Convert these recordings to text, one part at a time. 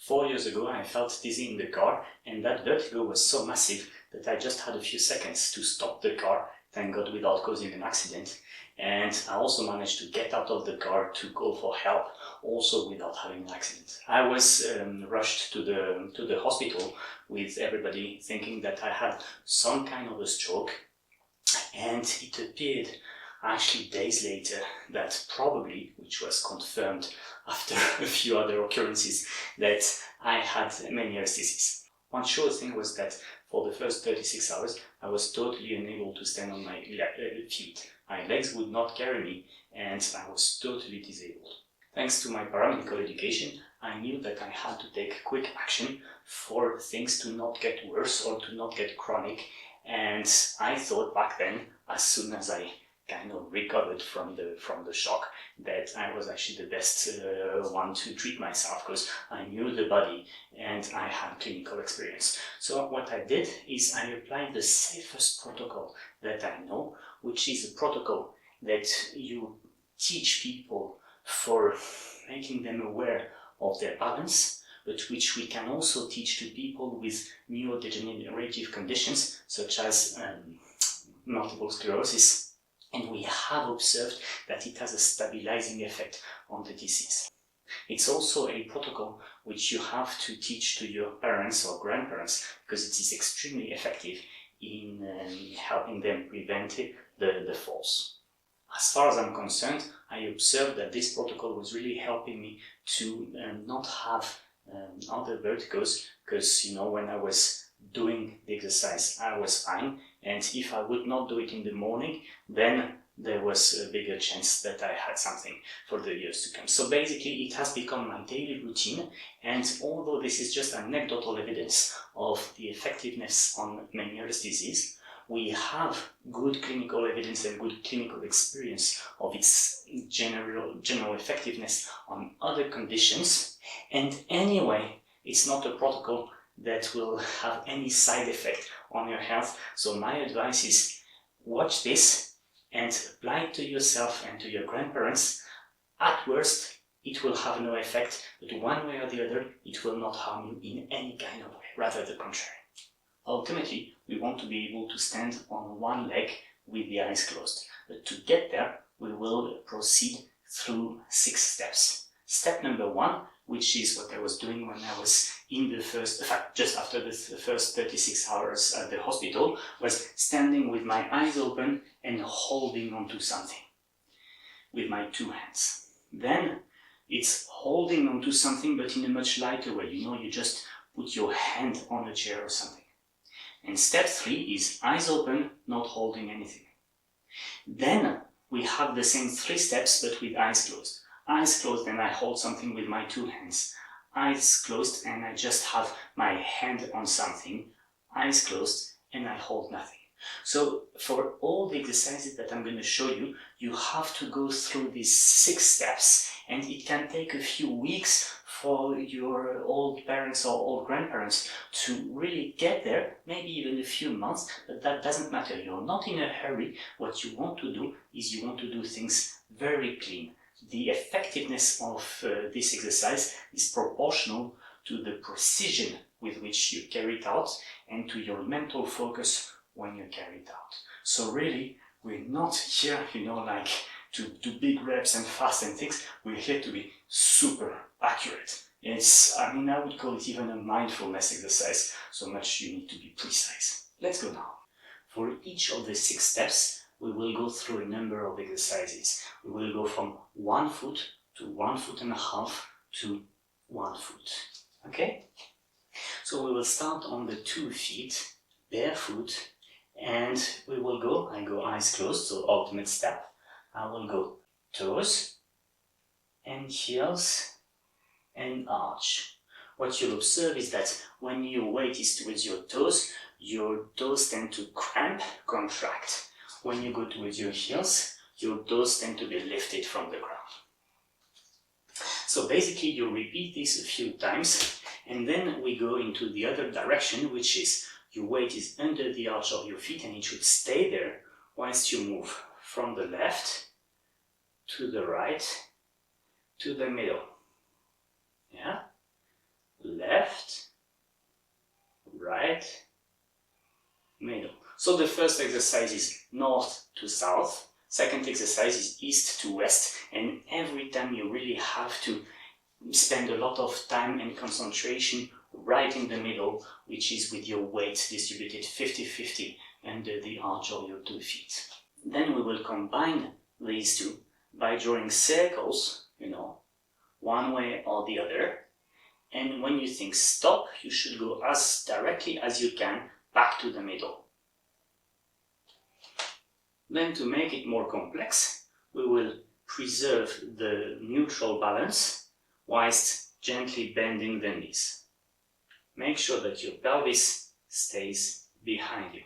4 years ago I felt dizzy in the car, and that vertigo was so massive that I just had a few seconds to stop the car, thank God without causing an accident. And I also managed to get out of the car to go for help, also without having an accident. I was rushed to the hospital with everybody thinking that I had some kind of a stroke, and it appeared actually days later that probably, which was confirmed after a few other occurrences, that I had Menieres disease. One sure thing was that for the first 36 hours I was totally unable to stand on my feet. My legs would not carry me and I was totally disabled. Thanks to my paramedical education, I knew that I had to take quick action for things to not get worse or to not get chronic, and I thought back then, as soon as I kind of recovered from the shock, that I was actually the best one to treat myself, because I knew the body and I had clinical experience. So what I did is I applied the safest protocol that I know, which is a protocol that you teach people for making them aware of their balance, but which we can also teach to people with neurodegenerative conditions such as multiple sclerosis. And we have observed that it has a stabilizing effect on the disease. It's also a protocol which you have to teach to your parents or grandparents, because it is extremely effective in helping them prevent the falls. As far as I'm concerned, I observed that this protocol was really helping me to not have other vertigos, because when I was doing the exercise I was fine, and if I would not do it in the morning, then there was a bigger chance that I had something for the years to come. So basically it has become my daily routine, and although this is just anecdotal evidence of the effectiveness on Menieres disease, we have good clinical evidence and good clinical experience of its general effectiveness on other conditions, and anyway, it's not a protocol that will have any side effect on your health. So my advice is watch this and apply it to yourself and to your grandparents. At worst, it will have no effect, but one way or the other, it will not harm you in any kind of way, rather the contrary. Ultimately, we want to be able to stand on one leg with the eyes closed, but to get there, we will proceed through 6 steps. Step number 1, which is what I was doing when I was in the first, in fact, just after the first 36 hours at the hospital, was standing with my eyes open and holding onto something with my 2 hands. Then it's holding onto something, but in a much lighter way. You just put your hand on a chair or something. And step 3 is eyes open, not holding anything. Then we have the same 3 steps, but with eyes closed. Eyes closed and I hold something with my 2 hands. Eyes closed and I just have my hand on something. Eyes closed and I hold nothing. So for all the exercises that I'm going to show you, you have to go through these 6 steps, and it can take a few weeks for your old parents or old grandparents to really get there, maybe even a few months, but that doesn't matter. You're not in a hurry. What you want to do is you want to do things very clean. The effectiveness of this exercise is proportional to the precision with which you carry it out and to your mental focus when you carry it out. So really, we're not here, like to do big reps and fast and things. We're here to be super accurate. I would call it even a mindfulness exercise, so much you need to be precise. Let's go now. For each of the 6 steps, we will go through a number of exercises. We will go from 1 foot to 1.5 foot to 1 foot. Okay? So we will start on the 2 feet, barefoot, and we will go, I go eyes closed, so ultimate step. I will go toes and heels and arch. What you'll observe is that when your weight is towards your toes tend to cramp, contract. When you go towards your heels tend to be lifted from the ground. So basically you repeat this a few times, and then we go into the other direction, which is your weight is under the arch of your feet and it should stay there whilst you move from the left to the right to the middle. Yeah? Left right, middle. So the first exercise is north to south, second exercise is east to west, and every time you really have to spend a lot of time and concentration right in the middle, which is with your weight distributed 50-50 under the arch of your 2 feet. Then we will combine these two by drawing circles, one way or the other. And when you think stop, you should go as directly as you can back to the middle. Then to make it more complex, we will preserve the neutral balance whilst gently bending the knees. Make sure that your pelvis stays behind you.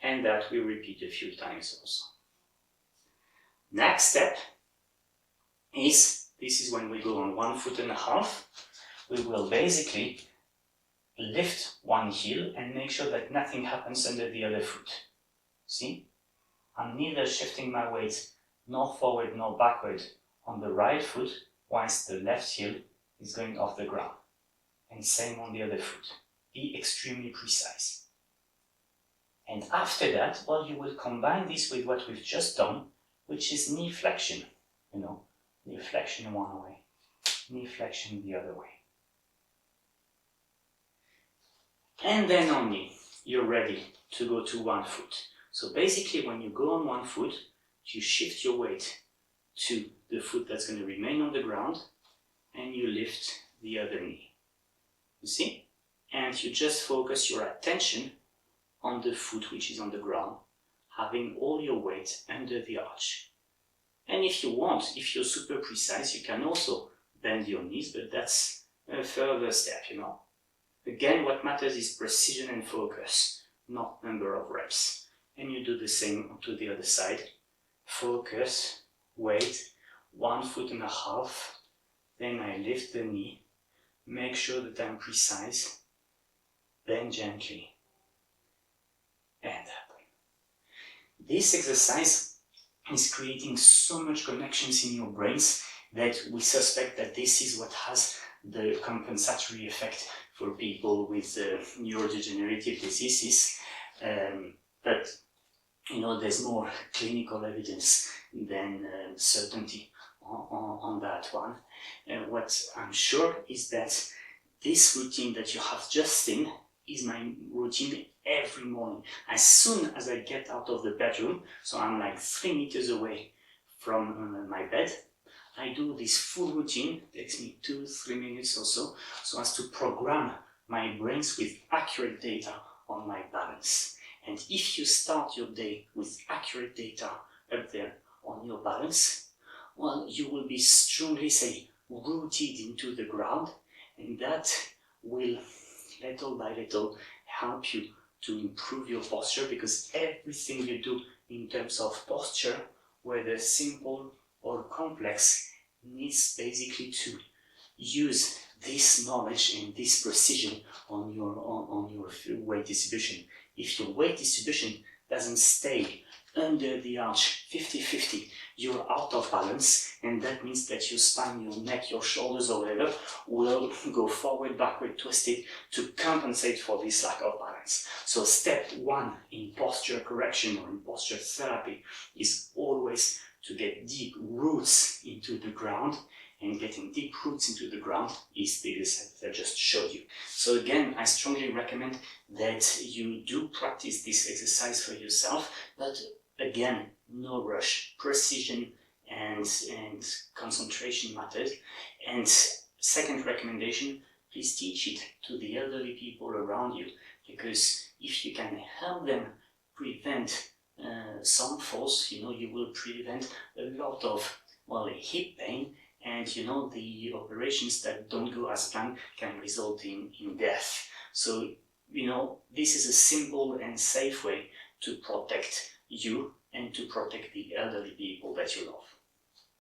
And that we repeat a few times also. Next step is, this is when we go on 1.5 feet. We will basically lift one heel and make sure that nothing happens under the other foot. See? I'm neither shifting my weight nor forward nor backward on the right foot, whilst the left heel is going off the ground. And same on the other foot. Be extremely precise. And after that, well, you will combine this with what we've just done, which is knee flexion. Knee flexion one way, knee flexion the other way. And then only you're ready to go to 1 foot. So basically when you go on 1 foot, you shift your weight to the foot that's going to remain on the ground and you lift the other knee. You see? And you just focus your attention on the foot which is on the ground, having all your weight under the arch. And if you want, if you're super precise, you can also bend your knees, but that's a further step, Again, what matters is precision and focus, not number of reps. And you do the same to the other side. Focus, weight, 1.5 feet, then I lift the knee, make sure that I'm precise, bend gently, and up. This exercise is creating so much connections in your brains that we suspect that this is what has the compensatory effect for people with neurodegenerative diseases. But there's more clinical evidence than certainty on that one. What I'm sure is that this routine that you have just seen is my routine every morning. As soon as I get out of the bedroom, so I'm like 3 meters away from my bed, I do this full routine. It takes me 2-3 minutes or so as to program my brains with accurate data on my balance. And if you start your day with accurate data up there on your balance, well, you will be strongly, rooted into the ground, and that will little by little help you to improve your posture, because everything you do in terms of posture, whether simple or complex, needs basically to use this knowledge and this precision on your weight distribution. If your weight distribution doesn't stay under the arch 50-50, you're out of balance, and that means that your spine, your neck, your shoulders or whatever will go forward, backward, twisted to compensate for this lack of balance. So step 1 in posture correction or in posture therapy is always to get deep roots into the ground, and getting deep roots into the ground is the exercise that I just showed you. So again, I strongly recommend that you do practice this exercise for yourself, but again, no rush. Precision and concentration matters. And second recommendation, please teach it to the elderly people around you, because if you can help them prevent some falls, you will prevent a lot of hip pain, and the operations that don't go as planned can result in death. So this is a simple and safe way to protect you and to protect the elderly people that you love.